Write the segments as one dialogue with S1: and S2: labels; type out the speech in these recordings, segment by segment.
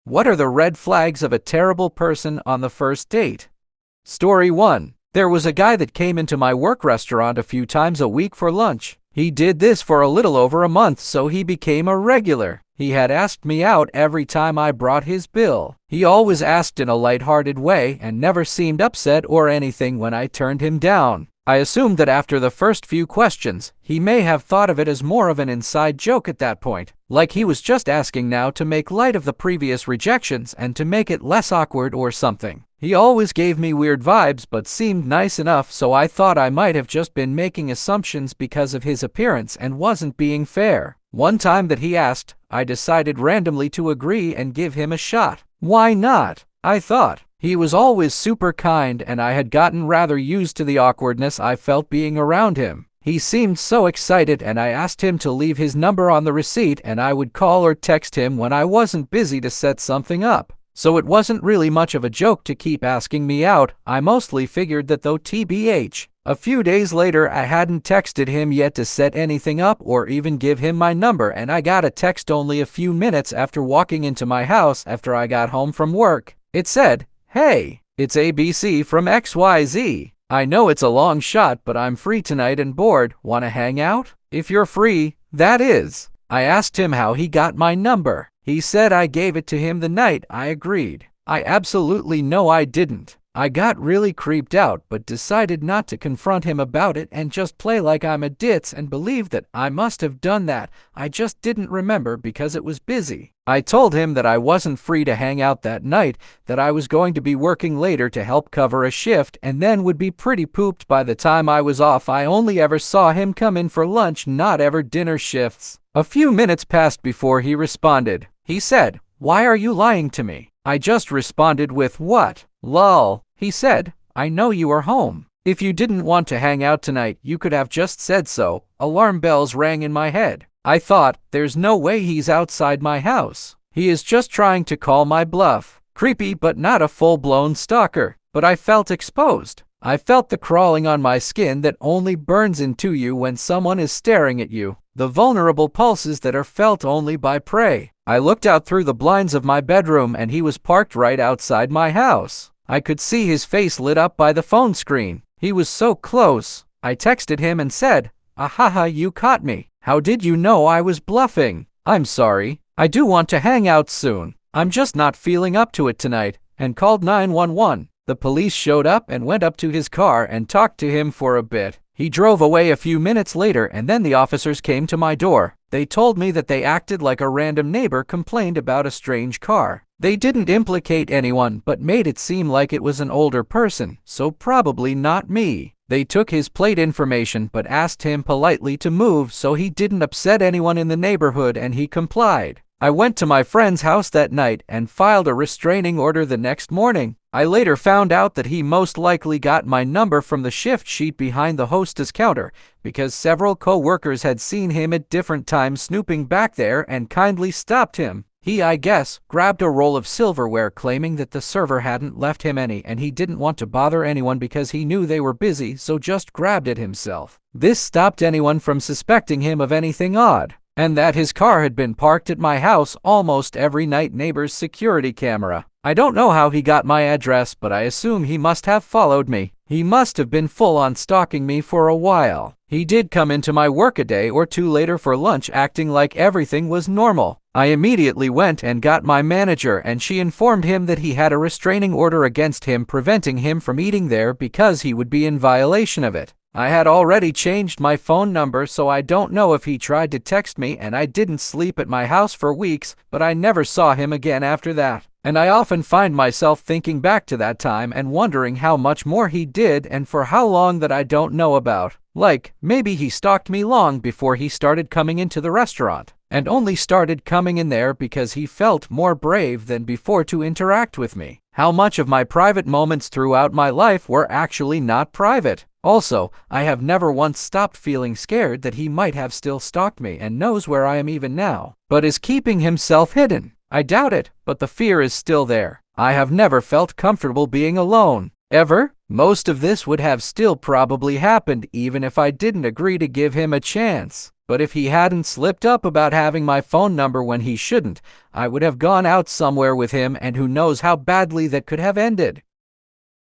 S1: What are the red flags of a terrible person on the first date? Story 1. There was a guy that came into my work restaurant a few times a week for lunch. He did this for a little over a month, so he became a regular. He had asked me out every time I brought his bill. He always asked in a light-hearted way and never seemed upset or anything when I turned him down. I assumed that after the first few questions, he may have thought of it as more of an inside joke at that point, like he was just asking now to make light of the previous rejections and to make it less awkward or something. He always gave me weird vibes but seemed nice enough, so I thought I might have just been making assumptions because of his appearance and wasn't being fair. One time that he asked, I decided randomly to agree and give him a shot. Why not? I thought. He was always super kind and I had gotten rather used to the awkwardness I felt being around him. He seemed so excited and I asked him to leave his number on the receipt and I would call or text him when I wasn't busy to set something up. So it wasn't really much of a joke to keep asking me out. I mostly figured that though TBH. A few days later, I hadn't texted him yet to set anything up or even give him my number, and I got a text only a few minutes after walking into my house after I got home from work. It said, "Hey, it's ABC from XYZ. I know it's a long shot, but I'm free tonight and bored. Wanna hang out? If you're free, that is." I asked him how he got my number. He said I gave it to him the night I agreed. I absolutely know I didn't. I got really creeped out but decided not to confront him about it and just play like I'm a ditz and believe that I must have done that. I just didn't remember because it was busy. I told him that I wasn't free to hang out that night, that I was going to be working later to help cover a shift and then would be pretty pooped by the time I was off. I only ever saw him come in for lunch, not ever dinner shifts. A few minutes passed before he responded. He said, "Why are you lying to me?" I just responded with, "What? Lol." He said, "I know you are home. If you didn't want to hang out tonight, you could have just said so." Alarm bells rang in my head. I thought, there's no way he's outside my house. He is just trying to call my bluff. Creepy but not a full-blown stalker. But I felt exposed. I felt the crawling on my skin that only burns into you when someone is staring at you. The vulnerable pulses that are felt only by prey. I looked out through the blinds of my bedroom and he was parked right outside my house. I could see his face lit up by the phone screen. He was so close. I texted him and said, "Ahaha, you caught me. How did you know I was bluffing? I'm sorry. I do want to hang out soon. I'm just not feeling up to it tonight," and called 911. The police showed up and went up to his car and talked to him for a bit. He drove away a few minutes later and then the officers came to my door. They told me that they acted like a random neighbor complained about a strange car. They didn't implicate anyone but made it seem like it was an older person, so probably not me. They took his plate information but asked him politely to move so he didn't upset anyone in the neighborhood and he complied. I went to my friend's house that night and filed a restraining order the next morning. I later found out that he most likely got my number from the shift sheet behind the hostess counter because several co-workers had seen him at different times snooping back there and kindly stopped him. He, I guess, grabbed a roll of silverware claiming that the server hadn't left him any and he didn't want to bother anyone because he knew they were busy, so just grabbed it himself. This stopped anyone from suspecting him of anything odd. And that his car had been parked at my house almost every night. Neighbor's security camera. I don't know how he got my address, but I assume he must have followed me. He must have been full on stalking me for a while. He did come into my work a day or two later for lunch acting like everything was normal. I immediately went and got my manager and she informed him that he had a restraining order against him preventing him from eating there because he would be in violation of it. I had already changed my phone number, so I don't know if he tried to text me, and I didn't sleep at my house for weeks, but I never saw him again after that. And I often find myself thinking back to that time and wondering how much more he did and for how long that I don't know about. Like, maybe he stalked me long before he started coming into the restaurant, and only started coming in there because he felt more brave than before to interact with me. How much of my private moments throughout my life were actually not private. Also, I have never once stopped feeling scared that he might have still stalked me and knows where I am even now, but is keeping himself hidden. I doubt it, but the fear is still there. I have never felt comfortable being alone. Ever? Most of this would have still probably happened even if I didn't agree to give him a chance. But if he hadn't slipped up about having my phone number when he shouldn't, I would have gone out somewhere with him, and who knows how badly that could have ended.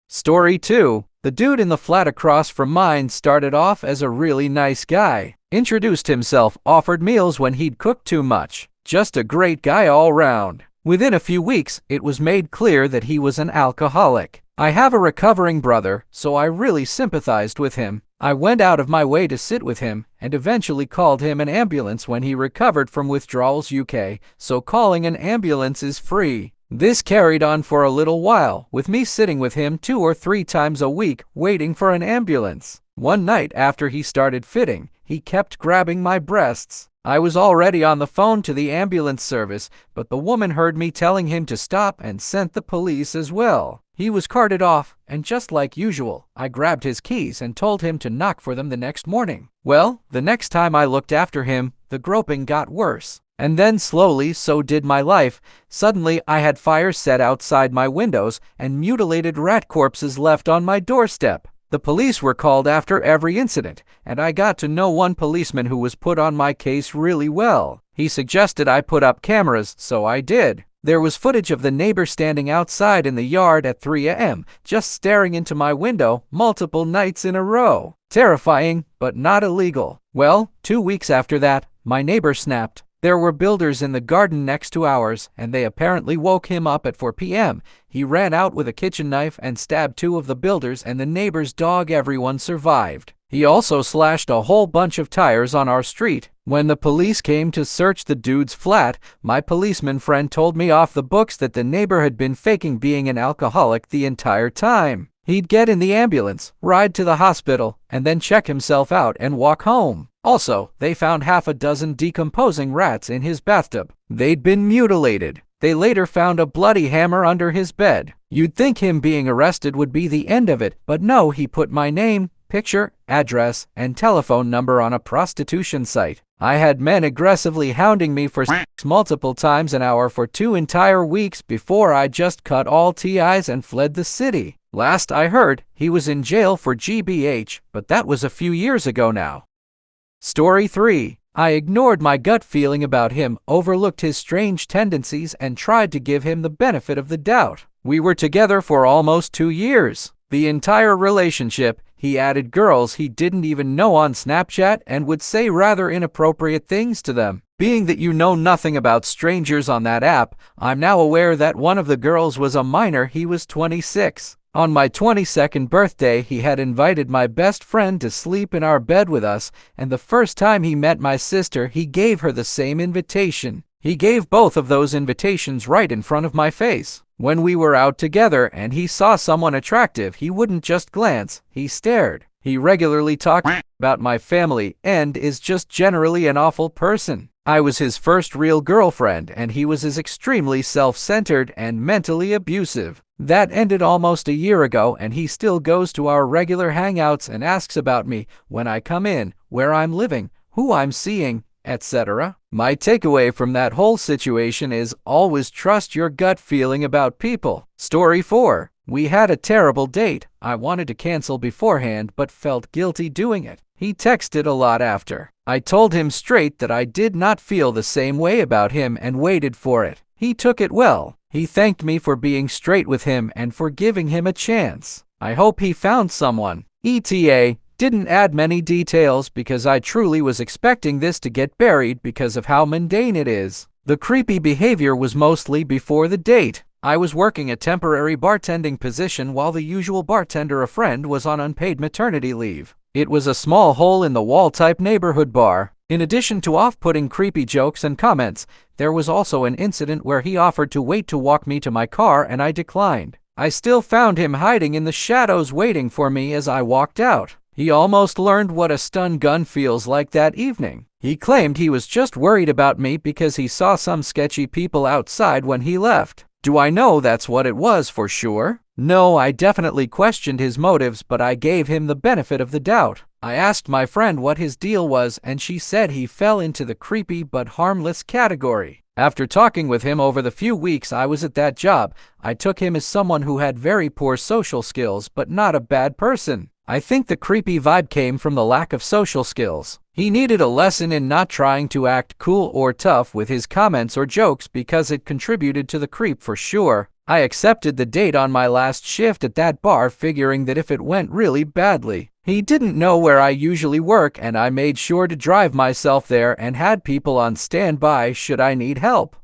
S1: Story 2. The dude in the flat across from mine started off as a really nice guy. Introduced himself, offered meals when he'd cooked too much. Just a great guy all round. Within a few weeks, it was made clear that he was an alcoholic. I have a recovering brother, so I really sympathized with him. I went out of my way to sit with him, and eventually called him an ambulance when he recovered from withdrawals UK, so calling an ambulance is free. This carried on for a little while, with me sitting with him 2 or 3 times a week, waiting for an ambulance. One night after he started fitting, he kept grabbing my breasts. I was already on the phone to the ambulance service, but the woman heard me telling him to stop and sent the police as well. He was carted off, and just like usual, I grabbed his keys and told him to knock for them the next morning. Well, the next time I looked after him, the groping got worse. And then slowly, so did my life. Suddenly, I had fires set outside my windows and mutilated rat corpses left on my doorstep. The police were called after every incident, and I got to know one policeman who was put on my case really well. He suggested I put up cameras, so I did. There was footage of the neighbor standing outside in the yard at 3 a.m., just staring into my window multiple nights in a row. Terrifying, but not illegal. Well, 2 weeks after that, my neighbor snapped. There were builders in the garden next to ours, and they apparently woke him up at 4 p.m. He ran out with a kitchen knife and stabbed 2 of the builders and the neighbor's dog. Everyone survived. He also slashed a whole bunch of tires on our street. When the police came to search the dude's flat, my policeman friend told me off the books that the neighbor had been faking being an alcoholic the entire time. He'd get in the ambulance, ride to the hospital, and then check himself out and walk home. Also, they found half a dozen decomposing rats in his bathtub. They'd been mutilated. They later found a bloody hammer under his bed. You'd think him being arrested would be the end of it, but no, he put my name, picture, address, and telephone number on a prostitution site. I had men aggressively hounding me for sex multiple times an hour for 2 entire weeks before I just cut all ties and fled the city. Last I heard, he was in jail for GBH, but that was a few years ago now. Story 3. I ignored my gut feeling about him, overlooked his strange tendencies, and tried to give him the benefit of the doubt. We were together for almost 2 years. The entire relationship, he added girls he didn't even know on Snapchat and would say rather inappropriate things to them. Being that you know nothing about strangers on that app, I'm now aware that one of the girls was a minor. He was 26. On my 22nd birthday, he had invited my best friend to sleep in our bed with us, and the first time he met my sister, he gave her the same invitation. He gave both of those invitations right in front of my face. When we were out together and he saw someone attractive, he wouldn't just glance, he stared. He regularly talked about my family and is just generally an awful person. I was his first real girlfriend, and he was as extremely self-centered and mentally abusive. That ended almost a year ago, and he still goes to our regular hangouts and asks about me when I come in, where I'm living, who I'm seeing, etc. My takeaway from that whole situation is always trust your gut feeling about people. Story 4. We had a terrible date. I wanted to cancel beforehand but felt guilty doing it. He texted a lot after. I told him straight that I did not feel the same way about him and waited for it. He took it well. He thanked me for being straight with him and for giving him a chance. I hope he found someone. ETA. Didn't add many details because I truly was expecting this to get buried because of how mundane it is. The creepy behavior was mostly before the date. I was working a temporary bartending position while the usual bartender, a friend, was on unpaid maternity leave. It was a small hole-in-the-wall type neighborhood bar. In addition to off-putting creepy jokes and comments, there was also an incident where he offered to wait to walk me to my car and I declined. I still found him hiding in the shadows waiting for me as I walked out. He almost learned what a stun gun feels like that evening. He claimed he was just worried about me because he saw some sketchy people outside when he left. Do I know that's what it was for sure? No, I definitely questioned his motives, but I gave him the benefit of the doubt. I asked my friend what his deal was, and she said he fell into the creepy but harmless category. After talking with him over the few weeks I was at that job, I took him as someone who had very poor social skills but not a bad person. I think the creepy vibe came from the lack of social skills. He needed a lesson in not trying to act cool or tough with his comments or jokes because it contributed to the creep for sure. I accepted the date on my last shift at that bar, figuring that if it went really badly, he didn't know where I usually work, and I made sure to drive myself there and had people on standby should I need help.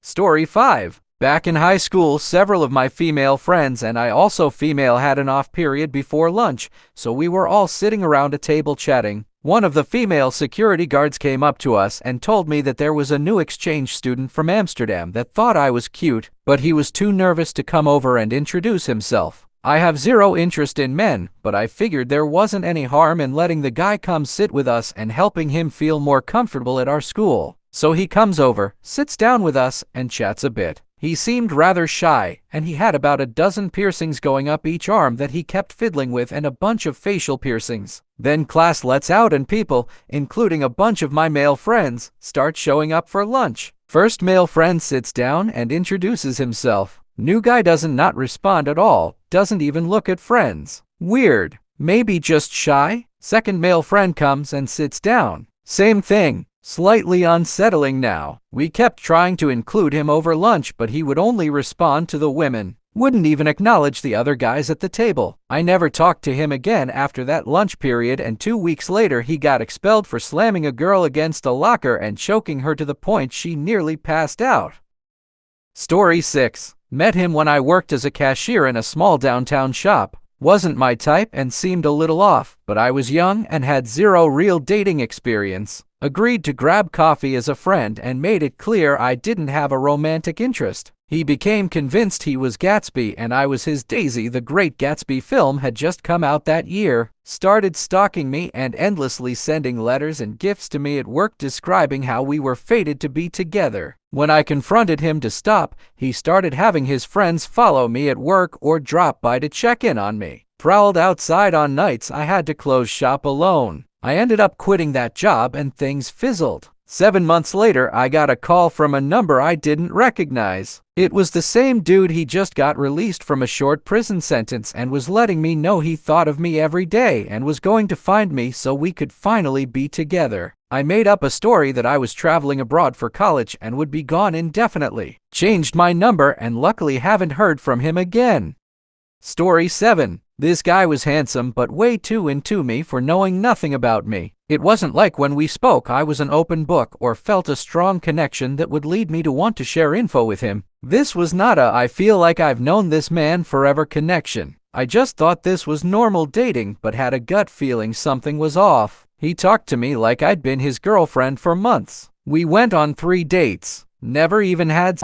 S1: Story 5. Back in high school, several of my female friends and I also had an off period before lunch, so we were all sitting around a table chatting. One of the female security guards came up to us and told me that there was a new exchange student from Amsterdam that thought I was cute, but he was too nervous to come over and introduce himself. I have zero interest in men, but I figured there wasn't any harm in letting the guy come sit with us and helping him feel more comfortable at our school. So he comes over, sits down with us, and chats a bit. He seemed rather shy, and he had about a dozen piercings going up each arm that he kept fiddling with and a bunch of facial piercings. Then class lets out and people, including a bunch of my male friends, start showing up for lunch. First male friend sits down and introduces himself. New guy doesn't not respond at all, doesn't even look at friends. Weird. Maybe just shy? Second male friend comes and sits down. Same thing. Slightly unsettling now. We kept trying to include him over lunch, but he would only respond to the women. Wouldn't even acknowledge the other guys at the table. I never talked to him again after that lunch period, and 2 weeks later he got expelled for slamming a girl against a locker and choking her to the point she nearly passed out. Story 6. Met him when I worked as a cashier in a small downtown shop. Wasn't my type and seemed a little off, but I was young and had zero real dating experience. Agreed to grab coffee as a friend and made it clear I didn't have a romantic interest. He became convinced he was Gatsby and I was his Daisy. The Great Gatsby film had just come out that year. Started stalking me and endlessly sending letters and gifts to me at work describing how we were fated to be together. When I confronted him to stop, he started having his friends follow me at work or drop by to check in on me. Prowled outside on nights I had to close shop alone. I ended up quitting that job and things fizzled. 7 months later, I got a call from a number I didn't recognize. It was the same dude. He just got released from a short prison sentence and was letting me know he thought of me every day and was going to find me so we could finally be together. I made up a story that I was traveling abroad for college and would be gone indefinitely. Changed my number and luckily haven't heard from him again. Story 7. This guy was handsome but way too into me for knowing nothing about me. It wasn't like when we spoke I was an open book or felt a strong connection that would lead me to want to share info with him. This was not a I feel like I've known this man forever connection. I just thought this was normal dating but had a gut feeling something was off. He talked to me like I'd been his girlfriend for months. We went on 3 dates. Never even had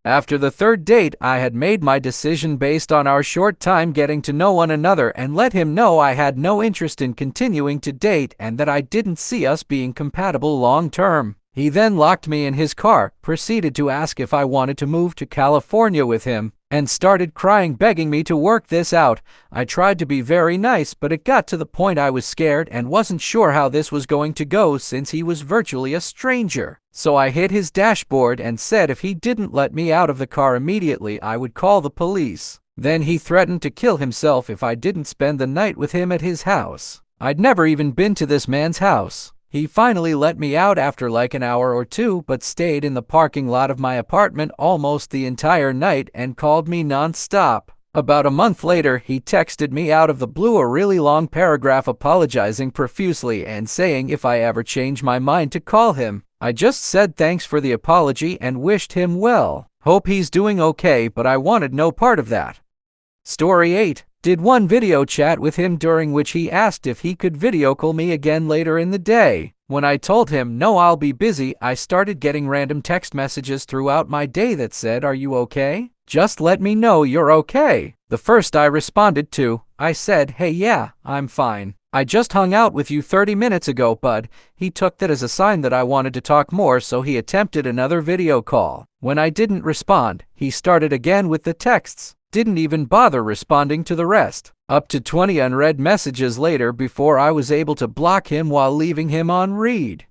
S1: After the 3rd date, I had made my decision based on our short time getting to know one another and let him know I had no interest in continuing to date and that I didn't see us being compatible long term. He then locked me in his car, proceeded to ask if I wanted to move to California with him, and started crying, begging me to work this out. I tried to be very nice, but it got to the point I was scared and wasn't sure how this was going to go since he was virtually a stranger. So I hit his dashboard and said if he didn't let me out of the car immediately, I would call the police. Then he threatened to kill himself if I didn't spend the night with him at his house. I'd never even been to this man's house. He finally let me out after like an hour or 2, but stayed in the parking lot of my apartment almost the entire night and called me non-stop. About a month later, he texted me out of the blue a really long paragraph apologizing profusely and saying if I ever change my mind to call him. I just said thanks for the apology and wished him well. Hope he's doing okay, but I wanted no part of that. Story 8. Did one video chat with him during which he asked if he could video call me again later in the day. When I told him no, I'll be busy, I started getting random text messages throughout my day that said, "Are you okay? Just let me know you're okay." The first I responded to, I said, "Hey, yeah, I'm fine. I just hung out with you 30 minutes ago, bud." He took that as a sign that I wanted to talk more, so he attempted another video call. When I didn't respond, he started again with the texts. Didn't even bother responding to the rest. Up to 20 unread messages later before I was able to block him while leaving him on read.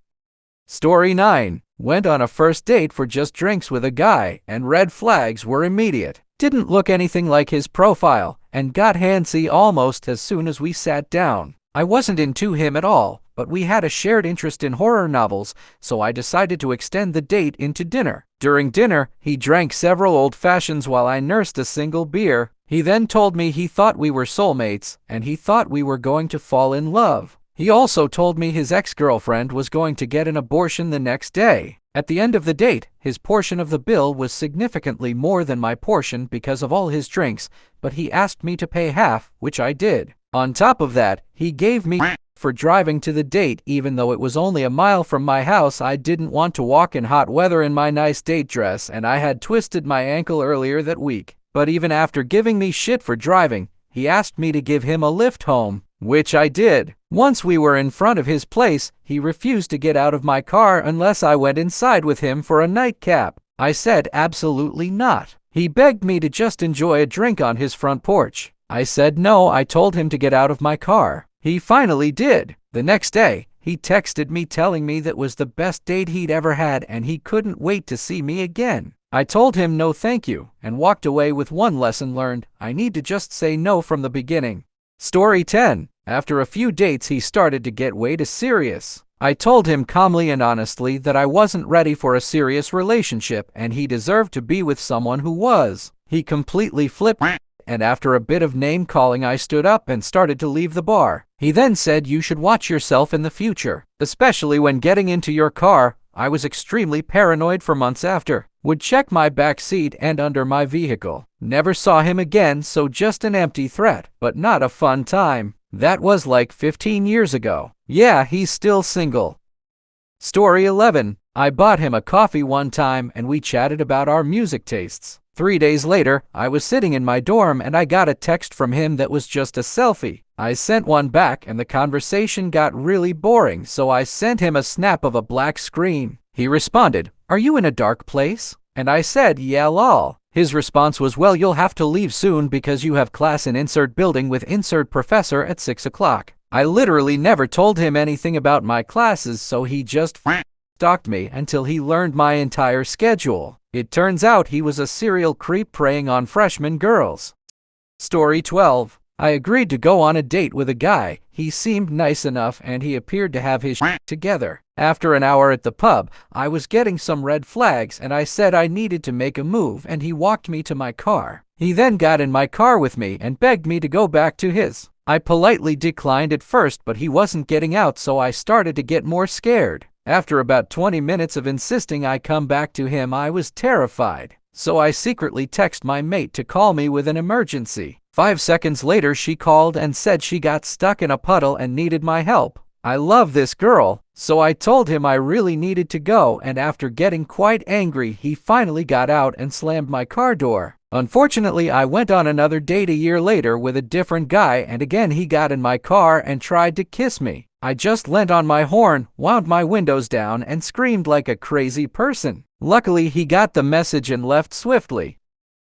S1: Story 9. Went on a first date for just drinks with a guy, and red flags were immediate. Didn't look anything like his profile, and got handsy almost as soon as we sat down. I wasn't into him at all, but but we had a shared interest in horror novels, so I decided to extend the date into dinner. During dinner, he drank several old fashions while I nursed a single beer. He then told me he thought we were soulmates, and he thought we were going to fall in love. He also told me his ex-girlfriend was going to get an abortion the next day. At the end of the date, his portion of the bill was significantly more than my portion because of all his drinks, but he asked me to pay half, which I did. On top of that, he gave me for driving to the date even though it was only a mile from my house. I didn't want to walk in hot weather in my nice date dress, and I had twisted my ankle earlier that week. But even after giving me shit for driving, he asked me to give him a lift home, which I did. Once we were in front of his place, he refused to get out of my car unless I went inside with him for a nightcap. I said absolutely not. He begged me to just enjoy a drink on his front porch. I said no. I told him to get out of my car. He finally did. The next day, he texted me telling me that was the best date he'd ever had and he couldn't wait to see me again. I told him no thank you and walked away with one lesson learned: I need to just say no from the beginning. Story 10. After a few dates, he started to get way too serious. I told him calmly and honestly that I wasn't ready for a serious relationship and he deserved to be with someone who was. He completely flipped, and after a bit of name calling, I stood up and started to leave the bar. He then said you should watch yourself in the future, especially when getting into your car. I was extremely paranoid for months after. Would check my back seat and under my vehicle. Never saw him again, so just an empty threat, but not a fun time. That was like 15 years ago. Yeah, he's still single. Story 11. I bought him a coffee one time and we chatted about our music tastes. 3 days later, I was sitting in my dorm and I got a text from him that was just a selfie. I sent one back and the conversation got really boring, so I sent him a snap of a black screen. He responded, "Are you in a dark place?" And I said, "Yeah, lol." His response was, "Well, you'll have to leave soon because you have class in insert building with insert professor at 6 o'clock. I literally never told him anything about my classes, so he just stalked me until he learned my entire schedule. It turns out he was a serial creep preying on freshman girls. Story 12. I agreed to go on a date with a guy. He seemed nice enough and he appeared to have his shit together. After an hour at the pub, I was getting some red flags and I said I needed to make a move and he walked me to my car. He then got in my car with me and begged me to go back to his. I politely declined at first, but he wasn't getting out, so I started to get more scared. After about 20 minutes of insisting I come back to him, I was terrified. So I secretly texted my mate to call me with an emergency. 5 seconds later, she called and said she got stuck in a puddle and needed my help. I love this girl, so I told him I really needed to go, and after getting quite angry, he finally got out and slammed my car door. Unfortunately, I went on another date a year later with a different guy, and again he got in my car and tried to kiss me. I just leant on my horn, wound my windows down, and screamed like a crazy person. Luckily, he got the message and left swiftly.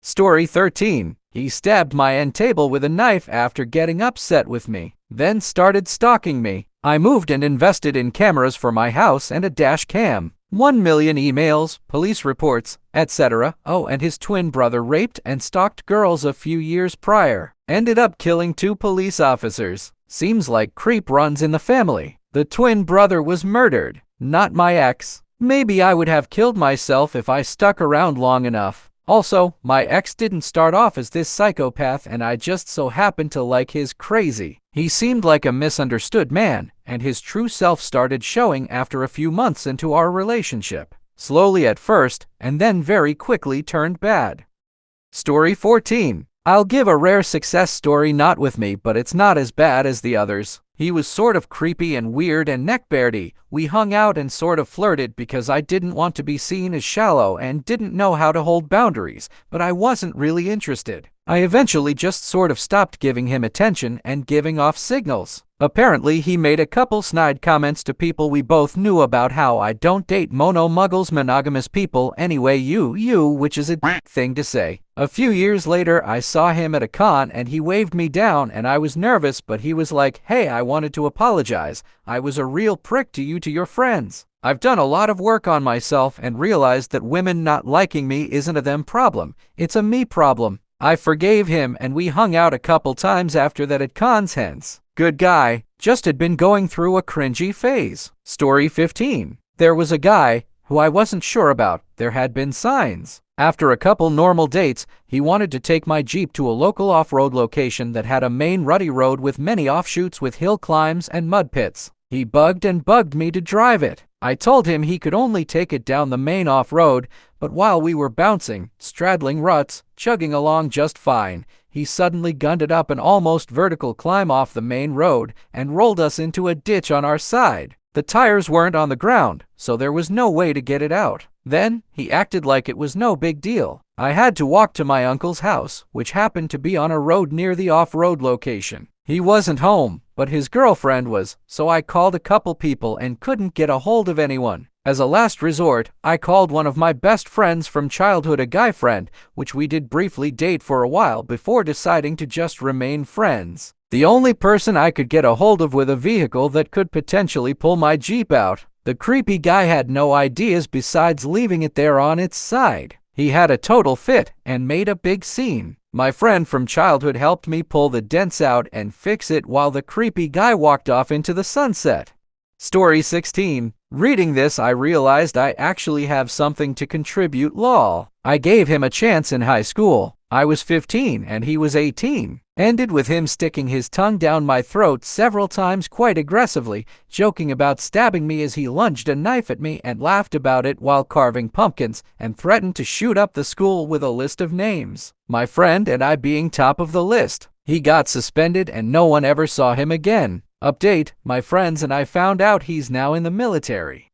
S1: Story 13. He stabbed my end table with a knife after getting upset with me, then started stalking me. I moved and invested in cameras for my house and a dash cam. 1 million emails, police reports, etc. Oh, and his twin brother raped and stalked girls a few years prior. Ended up killing 2 police officers. Seems like creep runs in the family. The twin brother was murdered, not my ex. Maybe I would have killed myself if I stuck around long enough. Also, my ex didn't start off as this psychopath and I just so happened to like his crazy. He seemed like a misunderstood man, and his true self started showing after a few months into our relationship. Slowly at first, and then very quickly turned bad. Story 14. I'll give a rare success story, not with me, but it's not as bad as the others. He was sort of creepy and weird and neckbeardy. We hung out and sort of flirted because I didn't want to be seen as shallow and didn't know how to hold boundaries, but I wasn't really interested. I eventually just sort of stopped giving him attention and giving off signals. Apparently, he made a couple snide comments to people we both knew about how I don't date muggles, monogamous people anyway, which is a thing to say. A few years later, I saw him at a con and he waved me down and I was nervous, but he was like, "Hey, I wanted to apologize. I was a real prick to your friends. I've done a lot of work on myself and realized that women not liking me isn't a them problem, it's a me problem." I forgave him and we hung out a couple times after that at cons. Hence, good guy. just had been going through a cringy phase. Story 15. There was a guy who I wasn't sure about. There had been signs. After a couple normal dates, he wanted to take my Jeep to a local off-road location that had a main rutty road with many offshoots with hill climbs and mud pits. He bugged and bugged me to drive it. I told him he could only take it down the main off-road, but while we were bouncing, straddling ruts, chugging along just fine, he suddenly gunned it up an almost vertical climb off the main road and rolled us into a ditch on our side. The tires weren't on the ground, so there was no way to get it out. Then, he acted like it was no big deal. I had to walk to my uncle's house, which happened to be on a road near the off-road location. He wasn't home, but his girlfriend was, so I called a couple people and couldn't get a hold of anyone. As a last resort, I called one of my best friends from childhood, a guy friend, which we did briefly date for a while before deciding to just remain friends. The only person I could get a hold of with a vehicle that could potentially pull my Jeep out. The creepy guy had no ideas besides leaving it there on its side. He had a total fit and made a big scene. My friend from childhood helped me pull the dents out and fix it while the creepy guy walked off into the sunset. Story 16. Reading this, I realized I actually have something to contribute, lol. I gave him a chance in high school. I was 15 and he was 18. Ended with him sticking his tongue down my throat several times quite aggressively, joking about stabbing me as he lunged a knife at me and laughed about it while carving pumpkins, and threatened to shoot up the school with a list of names. My friend and I being top of the list. He got suspended and no one ever saw him again. Update, my friends and I found out he's now in the military.